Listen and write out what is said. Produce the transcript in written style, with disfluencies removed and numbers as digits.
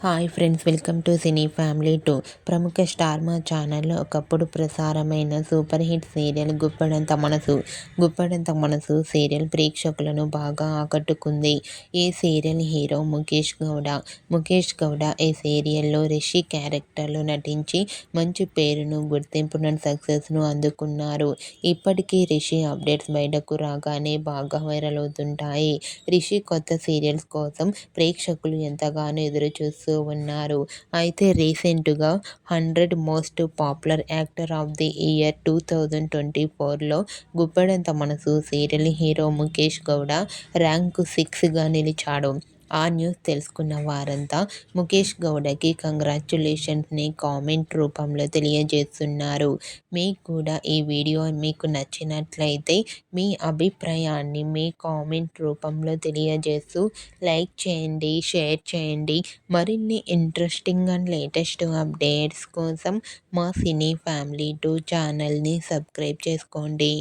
Hi friends, welcome to cine family 2. ప్రముఖ star మా ఛానల్లో ఒకప్పుడు ప్రసారమైన సూపర్ హిట్ సీరియల్ గుప్పడంత మనసు సీరియల్ ప్రేక్షకులను బాగా ఆకట్టుకుంది. ఈ సీరియల్ హీరో ముఖేష్ గౌడ ఈ సీరియల్లో రిషి క్యారెక్టర్లో నటించి మంచి పేరును, గుర్తింపును, సక్సెస్ను అందుకున్నారు. ఇప్పటికీ రిషి అప్డేట్స్ బయటకు రాగానే బాగా వైరల్ అవుతుంటాయి. రిషి కొత్త సీరియల్స్ కోసం ప్రేక్షకులు ఎంతగానో ఎదురు చూస్తూ ఉన్నారు. అయితే రీసెంట్గా 100 most popular actor of the year 2024లో Guppedantha Manasu serial hero Mukesh Gowda rank 6గా నిలిచాడు. ఆ న్యూస్ తెలుసుకున్న వారంతా ముఖేష్ గౌడకి కంగ్రాచ్యులేషన్స్ని కామెంట్ రూపంలో తెలియజేస్తున్నారు. మీకు కూడా ఈ వీడియో మీకు నచ్చినట్లయితే మీ అభిప్రాయాన్ని మీ కామెంట్ రూపంలో తెలియజేస్తూ లైక్ చేయండి, షేర్ చేయండి. మరిన్ని ఇంట్రెస్టింగ్ అండ్ లేటెస్ట్ అప్డేట్స్ కోసం మా సినీ ఫ్యామిలీ 2 ఛానల్ని సబ్స్క్రైబ్ చేసుకోండి.